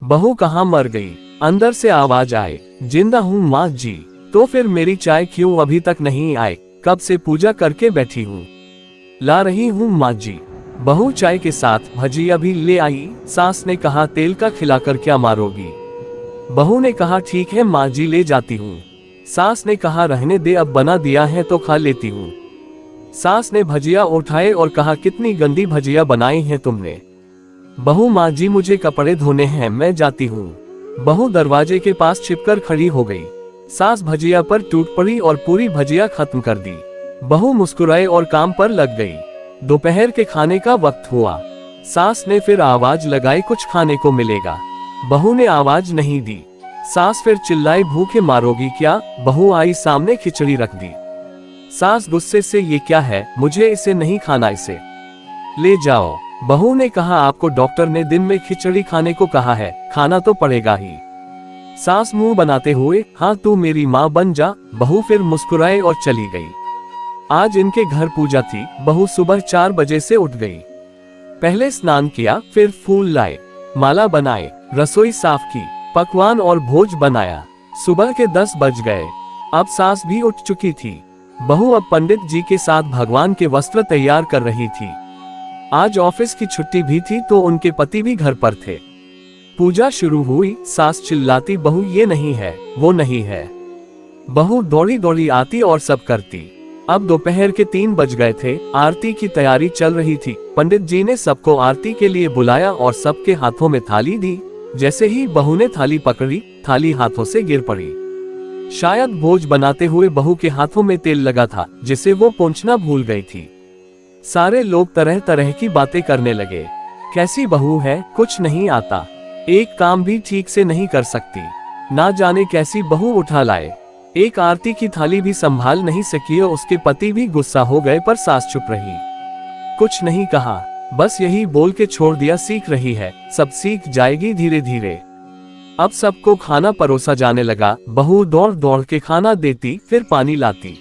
बहू कहाँ मर गई? अंदर से आवाज आए, जिंदा हूँ माँ जी। तो फिर मेरी चाय क्यों अभी तक नहीं आए? कब से पूजा करके बैठी हूँ, ला रही हूँ माँ जी। बहू चाय के साथ भजिया भी ले आई। सास ने कहा, तेल का खिलाकर क्या मारोगी? बहू ने कहा, ठीक है माँ जी, ले जाती हूँ। सास ने कहा, रहने दे, अब बना दिया है तो खा लेती हूँ। सास ने भजिया उठाए और कहा, कितनी गंदी भजिया बनाई है तुमने। बहू, माँ जी मुझे कपड़े धोने हैं, मैं जाती हूँ। बहू दरवाजे के पास छिपकर खड़ी हो गई। सास भजिया पर टूट पड़ी और पूरी भजिया खत्म कर दी। बहू मुस्कुराए और काम पर लग गई। दोपहर के खाने का वक्त हुआ। सास ने फिर आवाज लगाई, कुछ खाने को मिलेगा। बहू ने आवाज नहीं दी। सास फिर चिल्लाई, भूखे मारोगी क्या? बहू आई सामने, खिचड़ी रख दी। सास गुस्से से, ये क्या है? मुझे इसे नहीं खाना, इसे ले जाओ। बहू ने कहा, आपको डॉक्टर ने दिन में खिचड़ी खाने को कहा है, खाना तो पड़ेगा ही। सास मुंह बनाते हुए, हाँ तू मेरी माँ बन जा। बहू फिर मुस्कुराए और चली गई। आज इनके घर पूजा थी। बहू सुबह 4 बजे से उठ गई। पहले स्नान किया, फिर फूल लाए, माला बनाए, रसोई साफ की, पकवान और भोज बनाया। सुबह के 10 बज गए। अब सास भी उठ चुकी थी। बहू अब पंडित जी के साथ भगवान के वस्त्र तैयार कर रही थी। आज ऑफिस की छुट्टी भी थी तो उनके पति भी घर पर थे। पूजा शुरू हुई। सास चिल्लाती, बहू ये नहीं है, वो नहीं है। बहू दौड़ी दौड़ी आती और सब करती। अब दोपहर के 3 बज गए थे। आरती की तैयारी चल रही थी। पंडित जी ने सबको आरती के लिए बुलाया और सबके हाथों में थाली दी। जैसे ही बहू ने थाली पकड़ी, थाली हाथों से गिर पड़ी। शायद भोज बनाते हुए बहू के हाथों में तेल लगा था, जिसे वो पोंछना भूल गई थी। सारे लोग तरह तरह की बातें करने लगे। कैसी बहू है, कुछ नहीं आता, एक काम भी ठीक से नहीं कर सकती, ना जाने कैसी बहू उठा लाए। एक आरती की थाली भी संभाल नहीं सकी और उसके पति भी गुस्सा हो गए, पर सास चुप रही, कुछ नहीं कहा, बस यही बोल के छोड़ दिया, सीख रही है, सब सीख जाएगी धीरे धीरे। अब सबको खाना परोसा जाने लगा। बहू दौड़ दौड़ के खाना देती, फिर पानी लाती।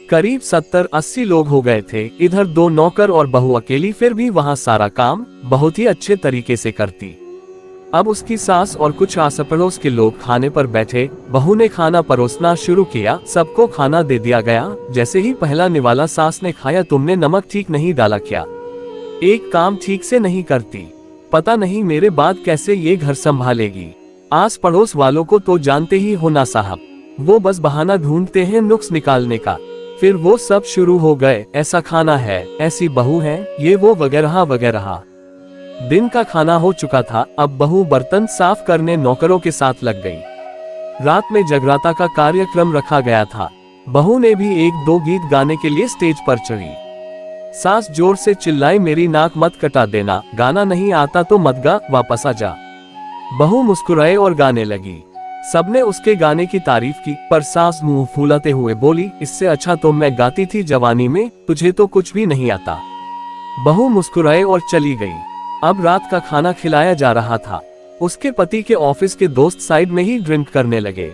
करीब 70-80 लोग हो गए थे। इधर 2 नौकर और बहू अकेली, फिर भी वहाँ सारा काम बहुत ही अच्छे तरीके से करती। अब उसकी सास और कुछ आस पड़ोस के लोग खाने पर बैठे। बहू ने खाना परोसना शुरू किया। सबको खाना दे दिया गया। जैसे ही पहला निवाला सास ने खाया, तुमने नमक ठीक नहीं डाला क्या? एक काम ठीक से नहीं करती, पता नहीं मेरे बाद कैसे ये घर संभालेगी। आस पड़ोस वालों को तो जानते ही हो ना साहब, वो बस बहाना ढूंढते हैं नुक्स निकालने का। फिर वो सब शुरू हो गए, ऐसा खाना है, ऐसी बहू है, ये वो वगैरह वगैरह। दिन का खाना हो चुका था। अब बहू बर्तन साफ करने नौकरों के साथ लग गई। रात में जगराता का कार्यक्रम रखा गया था। बहू ने भी 1-2 गीत गाने के लिए स्टेज पर चढ़ी। सास जोर से चिल्लाई, मेरी नाक मत कटा देना, गाना नहीं आता तो मत गा, वापस आ जा। बहू मुस्कुराए और गाने लगी। सबने उसके गाने की तारीफ की, पर सास मुंह फुलाते हुए बोली, इससे अच्छा तो मैं गाती थी जवानी में, तुझे तो कुछ भी नहीं आता। बहू मुस्कुराए और चली गई। अब रात का खाना खिलाया जा रहा था। उसके पति के ऑफिस के दोस्त साइड में ही ड्रिंक करने लगे।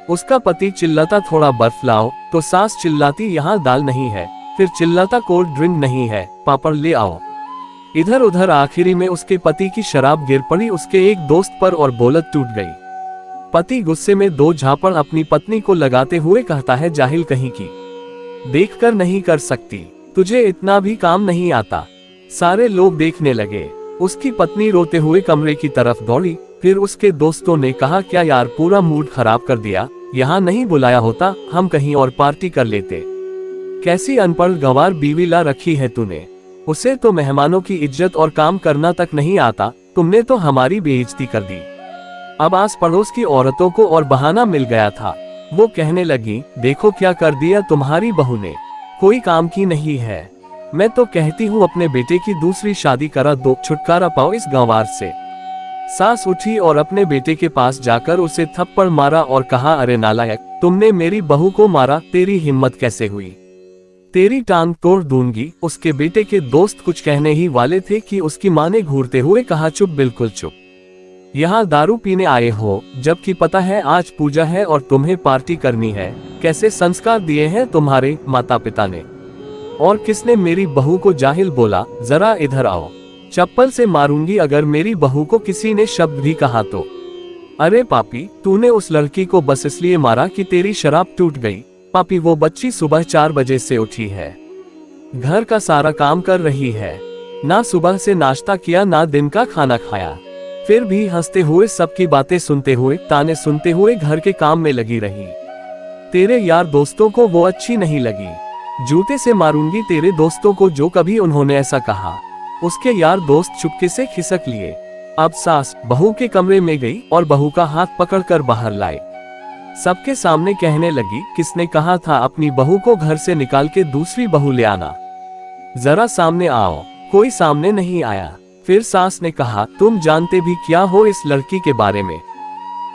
उसका पति चिल्लाता, थोड़ा बर्फ लाओ, तो सास चिल्लाती, यहाँ दाल नहीं है, फिर चिल्लाता, कोल्ड ड्रिंक नहीं है, पापड़ ले आओ। इधर उधर आखिरी में उसके पति की शराब गिर पड़ी उसके एक दोस्त पर और बोलत टूट गई। पति गुस्से में 2 झापड़ अपनी पत्नी को लगाते हुए कहता है, जाहिल कहीं की, देखकर नहीं कर सकती, तुझे इतना भी काम नहीं आता। सारे लोग देखने लगे। उसकी पत्नी रोते हुए कमरे की तरफ दौड़ी। फिर उसके दोस्तों ने कहा, क्या यार पूरा मूड खराब कर दिया, यहाँ नहीं बुलाया होता, हम कहीं और पार्टी कर लेते। कैसी अनपढ़ गंवार बीवी ला रखी है तूने, उसे तो मेहमानों की इज्जत और काम करना तक नहीं आता, तुमने तो हमारी बेइज्जती कर दी। अब आस पड़ोस की औरतों को और बहाना मिल गया था। वो कहने लगी, देखो क्या कर दिया तुम्हारी बहू ने, कोई काम की नहीं है। मैं तो कहती हूँ अपने बेटे की दूसरी शादी करा दो, छुटकारा पाओ इस गंवार से। सास उठी और अपने बेटे के पास जाकर उसे थप्पड़ मारा और कहा, अरे नालायक, तुमने मेरी बहू को मारा, तेरी हिम्मत कैसे हुई, तेरी टांग तोड़ दूंगी। उसके बेटे के दोस्त कुछ कहने ही वाले थे कि उसकी मां ने घूरते हुए कहा, चुप, बिल्कुल चुप, यहाँ दारू पीने आए हो, जबकि पता है आज पूजा है और तुम्हें पार्टी करनी है। कैसे संस्कार दिए हैं तुम्हारे माता पिता ने, और किसने मेरी बहू को जाहिल बोला, जरा इधर आओ। चप्पल से मारूंगी अगर मेरी बहू को किसी ने शब्द भी कहा तो। अरे पापी, तूने उस लड़की को बस इसलिए मारा कि तेरी शराब टूट गई। पापी, वो बच्ची सुबह 4 बजे से उठी है, घर का सारा काम कर रही है, ना सुबह से नाश्ता किया ना दिन का खाना खाया, फिर भी हंसते हुए सबकी बातें सुनते हुए ताने सुनते हुए घर के काम में लगी रही। तेरे यार दोस्तों को वो अच्छी नहीं लगी। जूते से मारूंगी तेरे दोस्तों को जो कभी उन्होंने ऐसा कहा। उसके यार दोस्त चुपके से खिसक लिए। अब सास बहू के कमरे में गई और बहू का हाथ पकड़कर बाहर लाए। सबके सामने कहने लगी, किसने कहा था अपनी बहू को घर से निकाल के दूसरी बहू ले आना? जरा सामने आओ। कोई सामने नहीं आया। फिर सास ने कहा, तुम जानते भी क्या हो इस लड़की के बारे में?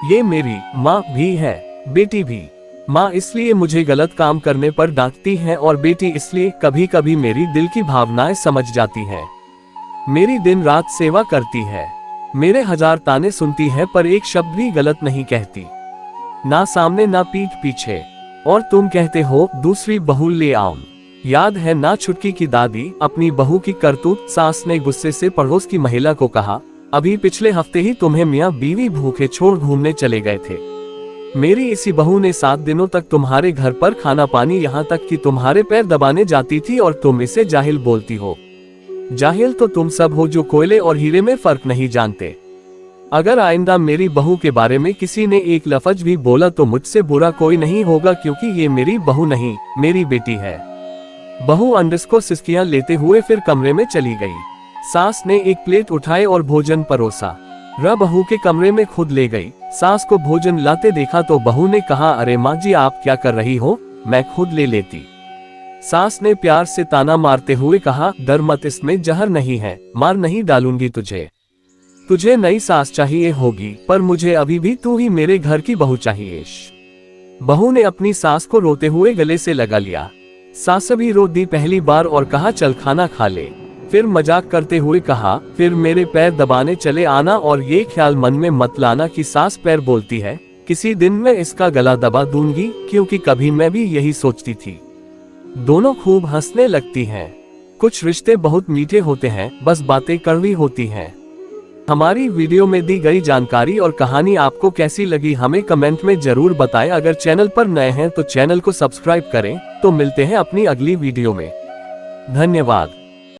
ये मेरी माँ भी है, बेटी भी। माँ इसलिए मुझे गलत काम करने पर डांटती है और बेटी इसलिए कभी कभी मेरी दिल की भावनाएं समझ जाती है। मेरी दिन रात सेवा करती है, मेरे 1000 ताने सुनती है पर एक शब्द भी गलत नहीं कहती, ना सामने ना पीठ पीछे। और तुम कहते हो दूसरी बहू ले आओ। याद है ना छुटकी की दादी अपनी बहू की करतूत? सास ने गुस्से से पड़ोस की महिला को कहा, अभी पिछले हफ्ते ही तुम्हें मियाँ बीवी भूखे छोड़ घूमने चले गए थे। मेरी इसी बहू ने 7 दिनों तक तुम्हारे घर पर खाना पानी, यहाँ तक कि तुम्हारे पैर दबाने जाती थी और तुम इसे जाहिल बोलती हो। जाहिल तो तुम सब हो जो कोयले और हीरे में फर्क नहीं जानते। अगर आइंदा मेरी बहू के बारे में किसी ने एक लफ्ज भी बोला तो मुझसे बुरा कोई नहीं होगा, क्योंकि ये मेरी बहू नहीं मेरी बेटी है। बहू अंडस को सिसकियां लेते हुए फिर कमरे में चली गई। सास ने एक प्लेट उठाए और भोजन परोसा। बहू के कमरे में खुद ले गई। सास को भोजन लाते देखा तो बहू ने कहा, अरे माँ जी आप क्या कर रही हो, मैं खुद ले लेती। सास ने प्यार से ताना मारते हुए कहा, डर मत, इसमें जहर नहीं है, मार नहीं डालूंगी तुझे। तुझे नई सास चाहिए होगी पर मुझे अभी भी तू ही मेरे घर की बहू चाहिए। बहू ने अपनी सास को रोते हुए गले से लगा लिया। सास भी रो दी पहली बार और कहा, चल खाना खा ले। फिर मजाक करते हुए कहा, फिर मेरे पैर दबाने चले आना और ये ख्याल मन में मत लाना कि सास पैर बोलती है, किसी दिन मैं इसका गला दबा दूंगी, क्योंकि कभी मैं भी यही सोचती थी। दोनों खूब हंसने लगती हैं। कुछ रिश्ते बहुत मीठे होते हैं, बस बातें कड़वी होती हैं। हमारी वीडियो में दी गई जानकारी और कहानी आपको कैसी लगी हमें कमेंट में जरूर बताएं। अगर चैनल पर नए हैं तो चैनल को सब्सक्राइब करें। तो मिलते हैं अपनी अगली वीडियो में। धन्यवाद।